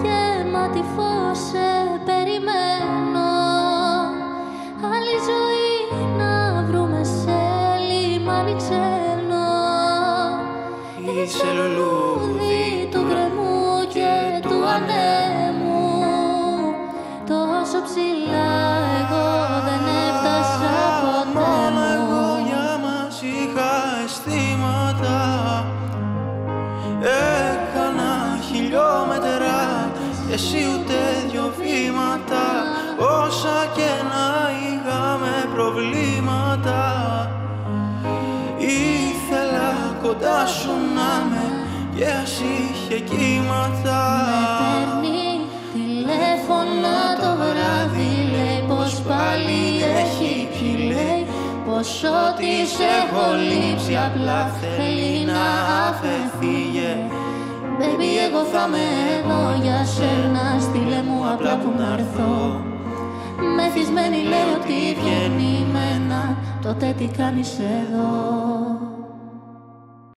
γεμάτη φως σε περιμένω. Άλλη ζωή να βρούμε σε λιμάνι ξένο. Είσαι λουλούδι του γκρεμού και του ανέμου. Τόσο ψηλά εγώ δεν έφτασα ποτέ μου. Εγώ για μας είχα αισθήματα. Έκανα χιλιόμετρα, εσύ ούτε δυο βήματα. Όσα και να είχαμε προβλήματα, ήθελα κοντά σου να με και ας είχε κύματα. Με παίρνει τηλέφωνα το βράδυ, λέει πως πάλι έχει πιει, λέει πως ό,τι σε έχω λείψει απλά θέλει να αφαιθείγε. Baby, εγώ θα με εδώ για σένα, στείλε μου απλά που να έρθω. Μεθυσμένη λέει ότι βγαίνει μένα, τότε τι κάνεις εδώ?